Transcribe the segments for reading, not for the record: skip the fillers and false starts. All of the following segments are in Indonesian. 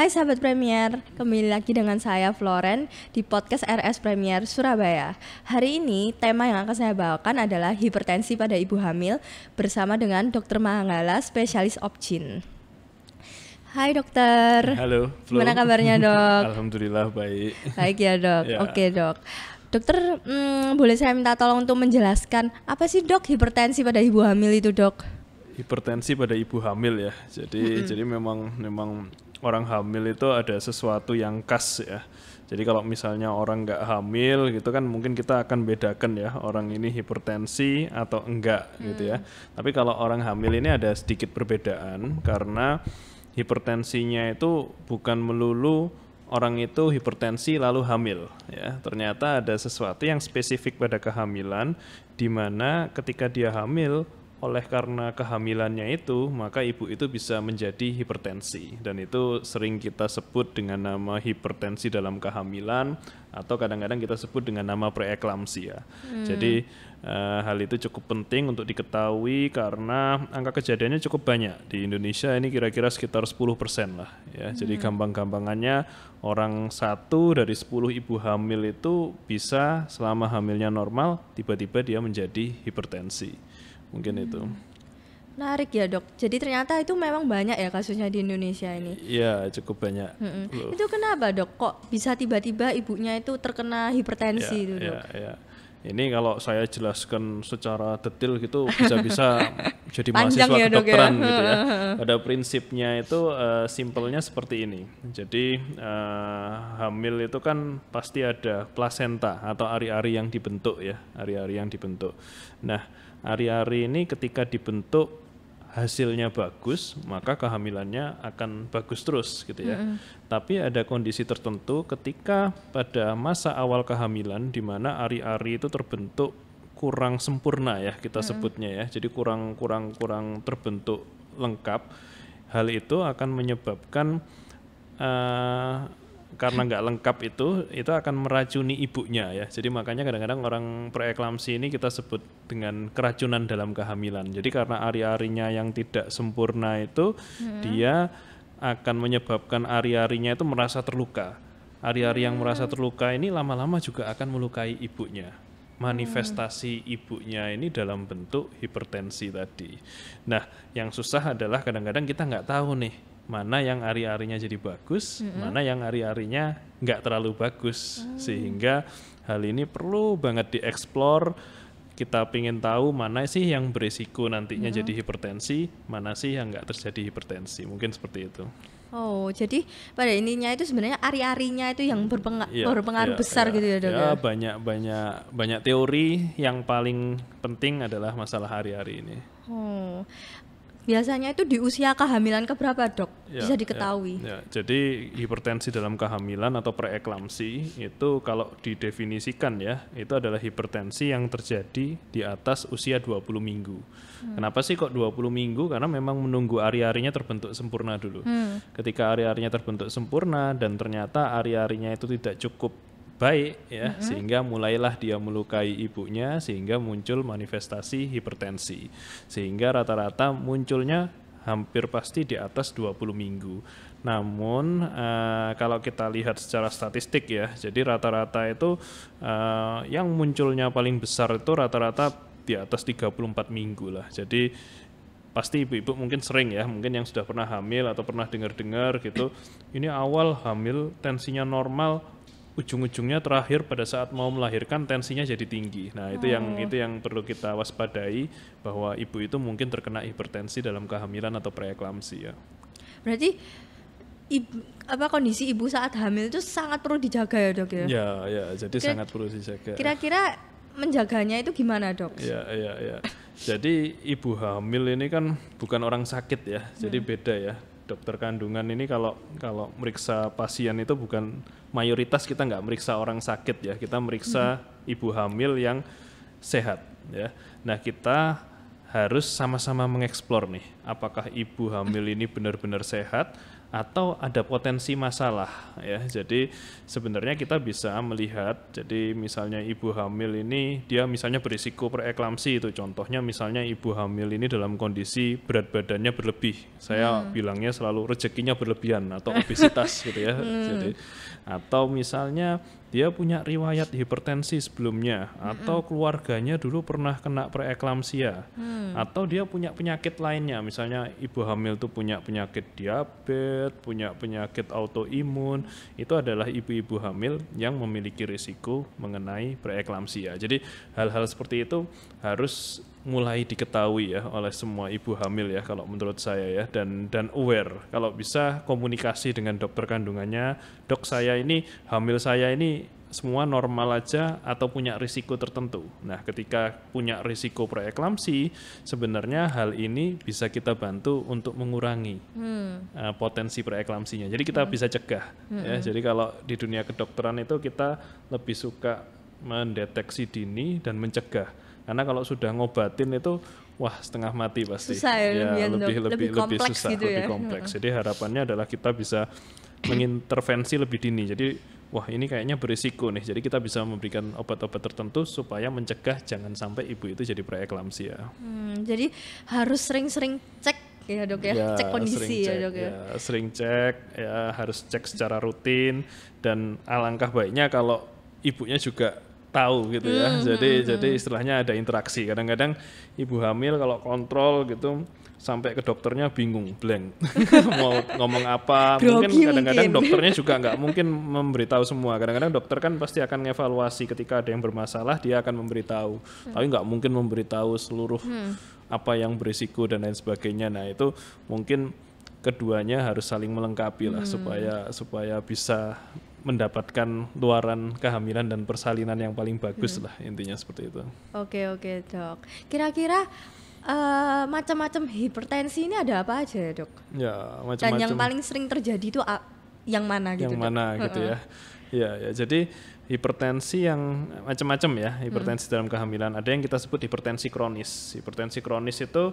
Hai sahabat Premier, kembali lagi dengan saya Floren di podcast RS Premier Surabaya. Hari ini tema yang akan saya bawakan adalah hipertensi pada ibu hamil bersama dengan Dr. Manggala, spesialis obgyn. Hai dokter. Halo, Flo. Gimana kabarnya dok? Alhamdulillah baik. Baik ya dok, Ya. Oke dok. Dokter, boleh saya minta tolong untuk menjelaskan apa sih dok hipertensi pada ibu hamil itu dok? Hipertensi pada ibu hamil ya. Jadi memang orang hamil itu ada sesuatu yang khas ya. Jadi kalau misalnya orang nggak hamil gitu kan mungkin kita akan bedakan ya orang ini hipertensi atau enggak gitu ya. Tapi kalau orang hamil ini ada sedikit perbedaan karena hipertensinya itu bukan melulu orang itu hipertensi lalu hamil ya. Ternyata ada sesuatu yang spesifik pada kehamilan di mana ketika dia hamil oleh karena kehamilannya itu, maka ibu itu bisa menjadi hipertensi. Dan itu sering kita sebut dengan nama hipertensi dalam kehamilan, atau kadang-kadang kita sebut dengan nama preeklamsia. Jadi hal itu cukup penting untuk diketahui karena angka kejadiannya cukup banyak. Di Indonesia ini kira-kira sekitar 10% lah. Ya. Jadi gampang-gampangannya orang 1 dari 10 ibu hamil itu bisa selama hamilnya normal, tiba-tiba dia menjadi hipertensi. Mungkin itu. Menarik ya dok, jadi ternyata itu memang banyak ya kasusnya di Indonesia ini. Iya cukup banyak. Itu kenapa dok, kok bisa tiba-tiba ibunya itu terkena hipertensi itu dok? Ya. Ini kalau saya jelaskan secara detail gitu bisa-bisa jadi Panjang mahasiswa ya, Dok, kedokteran ya. gitu ya. Pada prinsipnya itu simpelnya seperti ini. Jadi hamil itu kan pasti ada plasenta atau ari-ari yang dibentuk ya, ari-ari yang dibentuk. Nah, ari-ari ini ketika dibentuk hasilnya bagus, maka kehamilannya akan bagus terus gitu ya. Tapi ada kondisi tertentu ketika pada masa awal kehamilan di mana ari-ari itu terbentuk kurang sempurna ya kita sebutnya ya. Jadi kurang terbentuk lengkap. Hal itu akan menyebabkan karena nggak lengkap itu akan meracuni ibunya ya. Jadi makanya kadang-kadang orang preeklamsi ini kita sebut dengan keracunan dalam kehamilan. Jadi karena ari-arinya yang tidak sempurna itu dia akan menyebabkan ari-arinya itu merasa terluka. Ari-ari yang merasa terluka ini lama-lama juga akan melukai ibunya. Manifestasi ibunya ini dalam bentuk hipertensi tadi. Nah, yang susah adalah kadang-kadang kita nggak tahu nih mana yang ari-arinya jadi bagus, mana yang ari-arinya nggak terlalu bagus, sehingga hal ini perlu banget dieksplor. Kita pengen tahu mana sih yang berisiko nantinya jadi hipertensi, mana sih yang nggak terjadi hipertensi, mungkin seperti itu. Oh, jadi pada intinya itu sebenarnya ari-arinya itu yang berpengaruh besar gitu ya dok ya? Banyak teori, yang paling penting adalah masalah ari-ari ini. Oh, biasanya itu di usia kehamilan keberapa dok? Bisa diketahui? Jadi hipertensi dalam kehamilan atau preeklamsi itu kalau didefinisikan ya, itu adalah hipertensi yang terjadi di atas usia 20 minggu. Kenapa sih kok 20 minggu? Karena memang menunggu ari-arinya terbentuk sempurna dulu. Ketika ari-arinya terbentuk sempurna dan ternyata ari-arinya itu tidak cukup baik ya, sehingga mulailah dia melukai ibunya sehingga muncul manifestasi hipertensi. Sehingga rata-rata munculnya hampir pasti di atas 20 minggu. Namun kalau kita lihat secara statistik ya, jadi rata-rata itu yang munculnya paling besar itu rata-rata di atas 34 minggu lah. Jadi pasti ibu-ibu mungkin sering ya, mungkin yang sudah pernah hamil atau pernah dengar-dengar gitu, ini awal hamil tensinya normal, ujung-ujungnya terakhir pada saat mau melahirkan tensinya jadi tinggi. Nah, itu yang perlu kita waspadai, bahwa ibu itu mungkin terkena hipertensi dalam kehamilan atau preeklamsi ya. Berarti kondisi ibu saat hamil itu sangat perlu dijaga ya dok ya? Ya, jadi sangat perlu dijaga. Kira-kira menjaganya itu gimana dok? Ya. Jadi ibu hamil ini kan bukan orang sakit ya, jadi beda ya. Dokter kandungan ini kalau meriksa pasien itu bukan mayoritas, kita nggak meriksa orang sakit ya, kita meriksa ibu hamil yang sehat ya. Nah, kita harus sama-sama mengeksplor nih, apakah ibu hamil ini benar-benar sehat atau ada potensi masalah ya. Jadi sebenarnya kita bisa melihat, jadi misalnya ibu hamil ini dia misalnya berisiko preeklamsi, itu contohnya misalnya ibu hamil ini dalam kondisi berat badannya berlebih. Saya bilangnya selalu rezekinya berlebihan atau obesitas gitu ya. Jadi atau misalnya dia punya riwayat hipertensi sebelumnya, atau keluarganya dulu pernah kena preeklamsia, atau dia punya penyakit lainnya, misalnya ibu hamil tuh punya penyakit diabetes, punya penyakit autoimun, itu adalah ibu-ibu hamil yang memiliki risiko mengenai preeklamsia. Jadi hal-hal seperti itu harus mulai diketahui ya oleh semua ibu hamil ya kalau menurut saya ya, dan aware, kalau bisa komunikasi dengan dokter kandungannya, dok saya ini hamil saya ini semua normal aja atau punya risiko tertentu. Nah ketika punya risiko preeklamsi sebenarnya hal ini bisa kita bantu untuk mengurangi potensi preeklamsinya, jadi kita bisa cegah ya. Jadi kalau di dunia kedokteran itu kita lebih suka mendeteksi dini dan mencegah. Karena kalau sudah ngobatin itu wah setengah mati pasti. Susah ya, lebih kompleks susah, gitu lebih ya. kompleks. Jadi harapannya adalah kita bisa mengintervensi lebih dini. Jadi wah ini kayaknya berisiko nih. Jadi kita bisa memberikan obat-obat tertentu supaya mencegah jangan sampai ibu itu jadi preeklamsia. Jadi harus sering-sering cek ya dok ya, cek kondisi ya dok ya. Sering cek ya, harus cek secara rutin, dan alangkah baiknya kalau ibunya juga tahu gitu ya. Jadi istilahnya ada interaksi. Kadang-kadang ibu hamil kalau kontrol gitu sampai ke dokternya bingung, blank. Mau ngomong apa, mungkin kadang-kadang dokternya juga nggak mungkin memberitahu semua. Kadang-kadang dokter kan pasti akan ngevaluasi, ketika ada yang bermasalah dia akan memberitahu. Tapi nggak mungkin memberitahu seluruh apa yang berisiko dan lain sebagainya. Nah itu mungkin keduanya harus saling melengkapi lah supaya bisa mendapatkan luaran kehamilan dan persalinan yang paling bagus lah, intinya seperti itu. Oke dok. Kira-kira macam-macam hipertensi ini ada apa aja ya dok? Ya macam-macam. Dan yang paling sering terjadi itu yang mana gitu? Yang mana gitu ya? Ya jadi hipertensi yang macam-macam ya, hipertensi dalam kehamilan. Ada yang kita sebut hipertensi kronis. Hipertensi kronis itu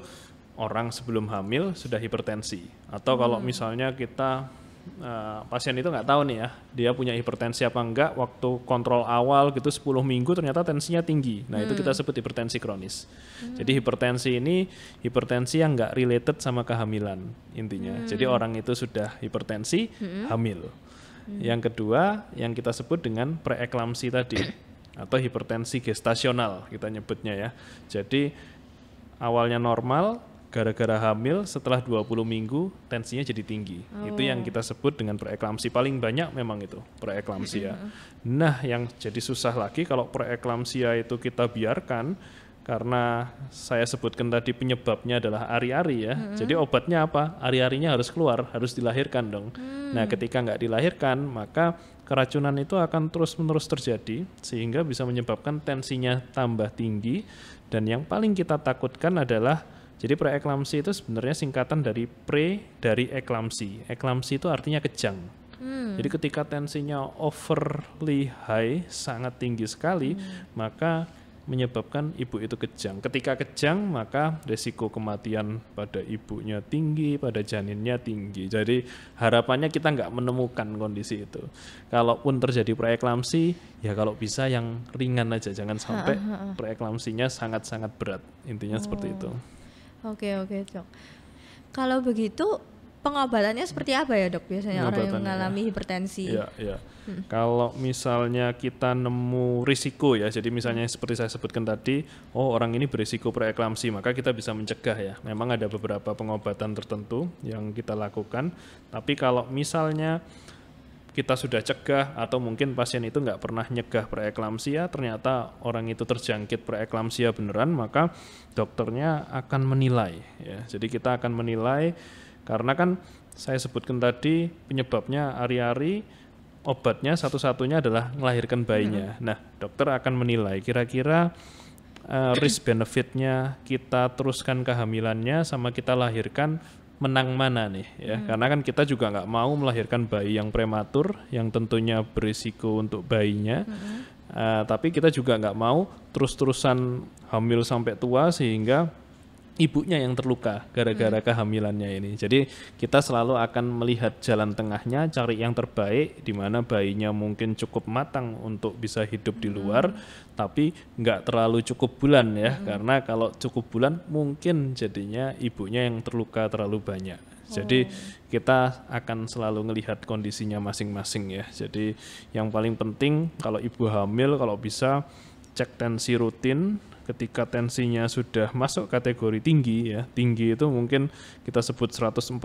orang sebelum hamil sudah hipertensi, atau kalau misalnya kita pasien itu nggak tahu nih ya, dia punya hipertensi apa enggak, waktu kontrol awal gitu 10 minggu ternyata tensinya tinggi. Nah itu kita sebut hipertensi kronis. Jadi hipertensi ini hipertensi yang nggak related sama kehamilan intinya. Jadi orang itu sudah hipertensi, hamil. Yang kedua yang kita sebut dengan preeklamsi tadi, atau hipertensi gestasional kita nyebutnya ya. Jadi awalnya normal, gara-gara hamil setelah 20 minggu tensinya jadi tinggi. Itu yang kita sebut dengan preeklamsi. Paling banyak memang itu preeklamsia. Nah yang jadi susah lagi kalau preeklamsia itu kita biarkan, karena saya sebutkan tadi penyebabnya adalah ari-ari ya. Jadi obatnya apa? Ari-arinya harus keluar, harus dilahirkan dong. Nah ketika nggak dilahirkan maka keracunan itu akan terus-menerus terjadi sehingga bisa menyebabkan tensinya tambah tinggi. Dan yang paling kita takutkan adalah, jadi preeklamsi itu sebenarnya singkatan dari dari eklamsi. Eklamsi itu artinya kejang. Jadi ketika tensinya overly high, sangat tinggi sekali, maka menyebabkan ibu itu kejang. Ketika kejang, maka risiko kematian pada ibunya tinggi, pada janinnya tinggi. Jadi harapannya kita nggak menemukan kondisi itu. Kalaupun terjadi preeklamsi, ya kalau bisa yang ringan aja, jangan sampai preeklamsinya sangat-sangat berat. Intinya seperti itu. Oke dok. Kalau begitu pengobatannya seperti apa ya dok biasanya orang yang mengalami hipertensi? Iya. Kalau misalnya kita nemu risiko ya, jadi misalnya seperti saya sebutkan tadi, orang ini berisiko preeklamsi, maka kita bisa mencegah ya. Memang ada beberapa pengobatan tertentu yang kita lakukan, tapi kalau misalnya kita sudah cegah atau mungkin pasien itu nggak pernah nyegah preeklamsia, ternyata orang itu terjangkit preeklamsia beneran, maka dokternya akan menilai ya. Jadi kita akan menilai, karena kan saya sebutkan tadi penyebabnya ari-ari, obatnya satu-satunya adalah melahirkan bayinya. Nah dokter akan menilai kira-kira risk benefitnya kita teruskan kehamilannya sama kita lahirkan menang mana nih ya. Karena kan kita juga nggak mau melahirkan bayi yang prematur yang tentunya berisiko untuk bayinya, tapi kita juga nggak mau terus-terusan hamil sampai tua sehingga ibunya yang terluka gara-gara kehamilannya ini. Jadi kita selalu akan melihat jalan tengahnya, cari yang terbaik di mana bayinya mungkin cukup matang untuk bisa hidup di luar, tapi nggak terlalu cukup bulan ya, karena kalau cukup bulan mungkin jadinya ibunya yang terluka terlalu banyak. Jadi kita akan selalu melihat kondisinya masing-masing ya. Jadi yang paling penting kalau ibu hamil kalau bisa cek tensi rutin. Ketika tensinya sudah masuk kategori tinggi ya, tinggi itu mungkin kita sebut 140/90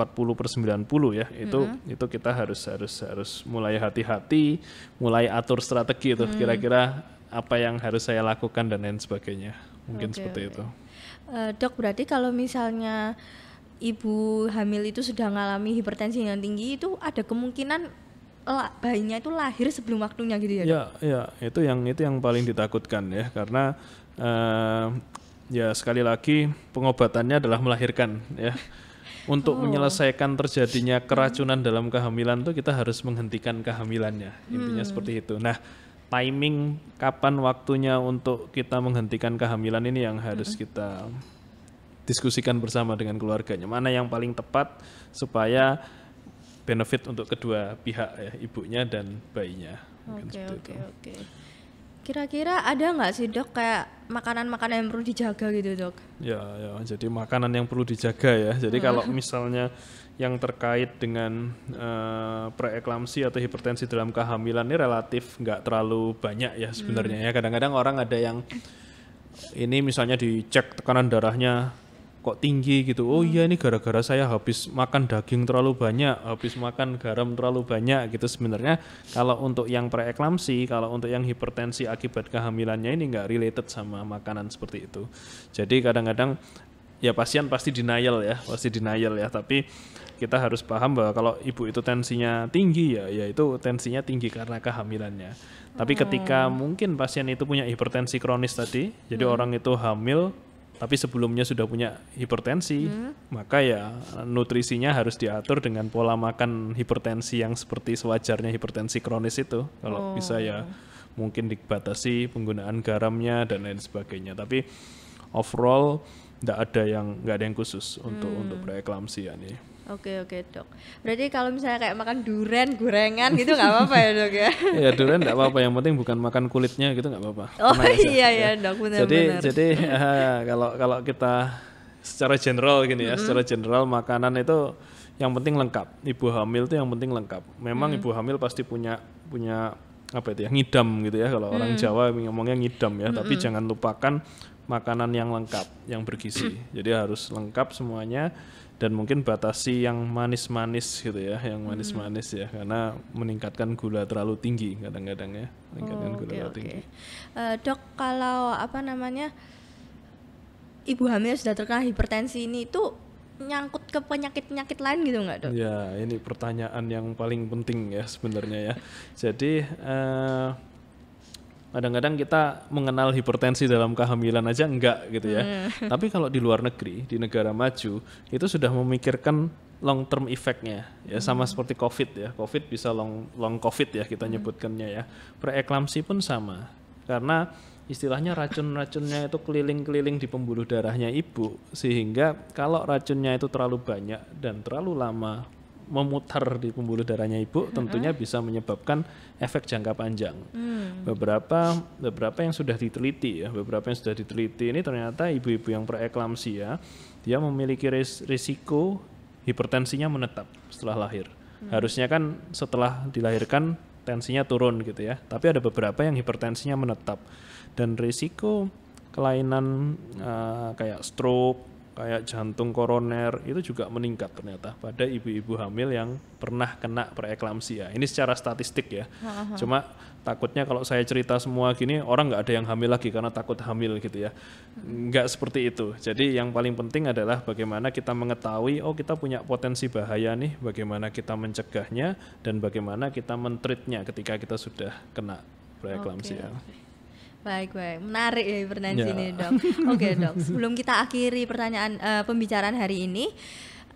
ya, itu kita harus mulai hati-hati, mulai atur strategi itu kira-kira apa yang harus saya lakukan dan lain sebagainya, mungkin seperti itu. Dok, berarti kalau misalnya ibu hamil itu sudah mengalami hipertensi yang tinggi, itu ada kemungkinan bayinya itu lahir sebelum waktunya gitu ya? Ya, itu yang paling ditakutkan ya, karena ya sekali lagi pengobatannya adalah melahirkan ya. Untuk menyelesaikan terjadinya keracunan dalam kehamilan itu kita harus menghentikan kehamilannya, intinya seperti itu. Nah, timing kapan waktunya untuk kita menghentikan kehamilan ini yang harus kita diskusikan bersama dengan keluarganya. Mana yang paling tepat supaya benefit untuk kedua pihak ya, ibunya dan bayinya. Oke. Kira-kira ada nggak sih dok kayak makanan-makanan yang perlu dijaga gitu dok? Ya, jadi makanan yang perlu dijaga ya. Jadi kalau misalnya yang terkait dengan preeklamsi atau hipertensi dalam kehamilan ini relatif nggak terlalu banyak ya sebenarnya ya. Kadang-kadang orang ada yang ini misalnya dicek tekanan darahnya kok tinggi gitu. Oh iya ini gara-gara saya habis makan daging terlalu banyak, habis makan garam terlalu banyak gitu. Sebenarnya kalau untuk yang preeklamsi, kalau untuk yang hipertensi akibat kehamilannya ini nggak related sama makanan seperti itu. Jadi kadang-kadang ya pasien pasti denial ya, tapi kita harus paham bahwa kalau ibu itu tensinya tinggi ya itu tensinya tinggi karena kehamilannya. Tapi ketika mungkin pasien itu punya hipertensi kronis tadi, jadi orang itu hamil tapi sebelumnya sudah punya hipertensi, maka ya nutrisinya harus diatur dengan pola makan hipertensi yang seperti sewajarnya hipertensi kronis itu. Kalau bisa ya mungkin dibatasi penggunaan garamnya dan lain sebagainya. Tapi overall nggak ada yang khusus untuk preeklamsi ya nih. Oke dok. Berarti kalau misalnya kayak makan durian, gorengan gitu nggak apa-apa ya dok ya? Ya durian nggak apa-apa, yang penting bukan makan kulitnya gitu nggak apa-apa. Oh iya dok, benar-benar. Jadi kalau kita secara general gini ya, secara general makanan itu yang penting lengkap. Ibu hamil itu yang penting lengkap. Memang ibu hamil pasti punya apa itu ya, ngidam gitu ya. Kalau orang Jawa ngomongnya ngidam ya, tapi jangan lupakan makanan yang lengkap, yang bergizi. Jadi harus lengkap semuanya. Dan mungkin batasi yang manis-manis gitu ya, karena meningkatkan gula terlalu tinggi kadang-kadang ya, tinggi. Dok, kalau ibu hamil sudah terkena hipertensi ini itu nyangkut ke penyakit-penyakit lain gitu nggak dok? Ya, ini pertanyaan yang paling penting ya sebenarnya ya. Jadi kadang-kadang kita mengenal hipertensi dalam kehamilan aja enggak gitu ya. Tapi kalau di luar negeri, di negara maju, itu sudah memikirkan long term effect-nya ya, sama seperti COVID ya. COVID bisa long COVID ya kita nyebutkannya ya. Preeklamsi pun sama. Karena istilahnya racun-racunnya itu keliling-keliling di pembuluh darahnya ibu, sehingga kalau racunnya itu terlalu banyak dan terlalu lama memutar di pembuluh darahnya ibu, tentunya bisa menyebabkan efek jangka panjang. Beberapa yang sudah diteliti ini ternyata ibu-ibu yang preeklamsi ya, dia memiliki risiko hipertensinya menetap setelah lahir. Harusnya kan setelah dilahirkan tensinya turun gitu ya, tapi ada beberapa yang hipertensinya menetap dan risiko kelainan kayak stroke, kayak jantung koroner itu juga meningkat ternyata pada ibu-ibu hamil yang pernah kena preeklamsi ya. Ini secara statistik ya. Cuma takutnya kalau saya cerita semua gini orang nggak ada yang hamil lagi karena takut hamil gitu ya. Nggak seperti itu. Jadi yang paling penting adalah bagaimana kita mengetahui kita punya potensi bahaya nih, bagaimana kita mencegahnya dan bagaimana kita men-treatnya ketika kita sudah kena preeklamsi ya. Baik, menarik ya hipertensi ini dok. Oke dok, sebelum kita akhiri pembicaraan hari ini,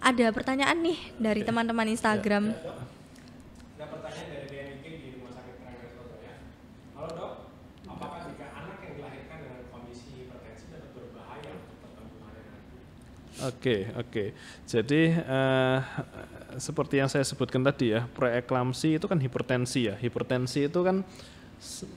ada pertanyaan nih dari teman-teman Instagram. Ada pertanyaan dari DMIK di Rumah Sakit Praimar Surabaya. Halo dok, apakah jika anak yang dilahirkan dengan kondisi hipertensi dapat berbahaya untuk perkembangan anak? Oke. Jadi seperti yang saya sebutkan tadi ya, preeklamsi itu kan hipertensi ya. Hipertensi itu kan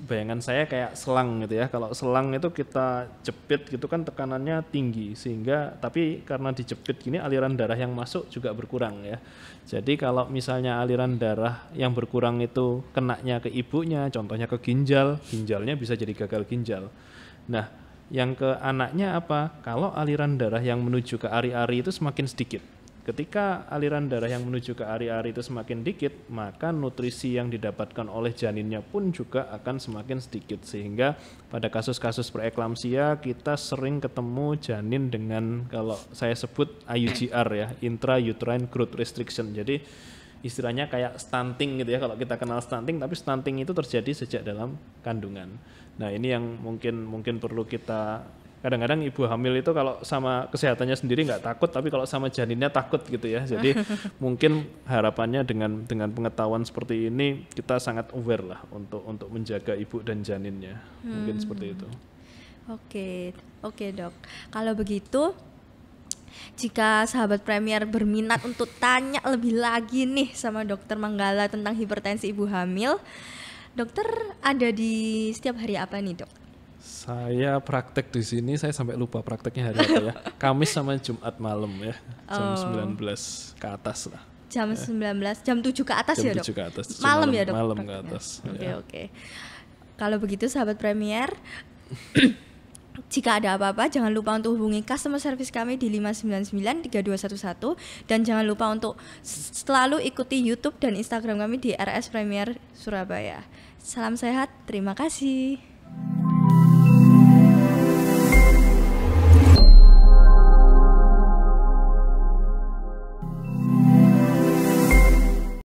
bayangan saya kayak selang gitu ya. Kalau selang itu kita jepit gitu kan tekanannya tinggi, sehingga tapi karena dijepit gini aliran darah yang masuk juga berkurang ya. Jadi kalau misalnya aliran darah yang berkurang itu kenanya ke ibunya, contohnya ke ginjal, ginjalnya bisa jadi gagal ginjal. Nah, yang ke anaknya apa? Kalau aliran darah yang menuju ke ari-ari itu semakin sedikit. Ketika aliran darah yang menuju ke ari-ari itu semakin dikit, maka nutrisi yang didapatkan oleh janinnya pun juga akan semakin sedikit. Sehingga pada kasus-kasus preeklamsia kita sering ketemu janin dengan kalau saya sebut IUGR ya, intrauterine growth restriction. Jadi istilahnya kayak stunting gitu ya, kalau kita kenal stunting, tapi stunting itu terjadi sejak dalam kandungan. Nah ini yang mungkin perlu kita, kadang-kadang ibu hamil itu kalau sama kesehatannya sendiri nggak takut, tapi kalau sama janinnya takut gitu ya. Jadi mungkin harapannya dengan pengetahuan seperti ini kita sangat aware lah untuk menjaga ibu dan janinnya, mungkin seperti itu. Oke dok, kalau begitu jika sahabat Premier berminat untuk tanya lebih lagi nih sama Dokter Manggala tentang hipertensi ibu hamil, dokter ada di setiap hari apa nih dok? Saya praktek di sini, saya sampai lupa prakteknya hari apa ya. Kamis sama Jumat malam ya, jam 19 ke atas lah. Jam 19, jam 7 ke atas jam ya dok? 7 ke atas. Malam ya dok? Malam ke atas. Oke. Kalau begitu sahabat Premier, jika ada apa-apa jangan lupa untuk hubungi customer service kami di 599-3211 dan jangan lupa untuk selalu ikuti YouTube dan Instagram kami di RS Premier Surabaya. Salam sehat, terima kasih.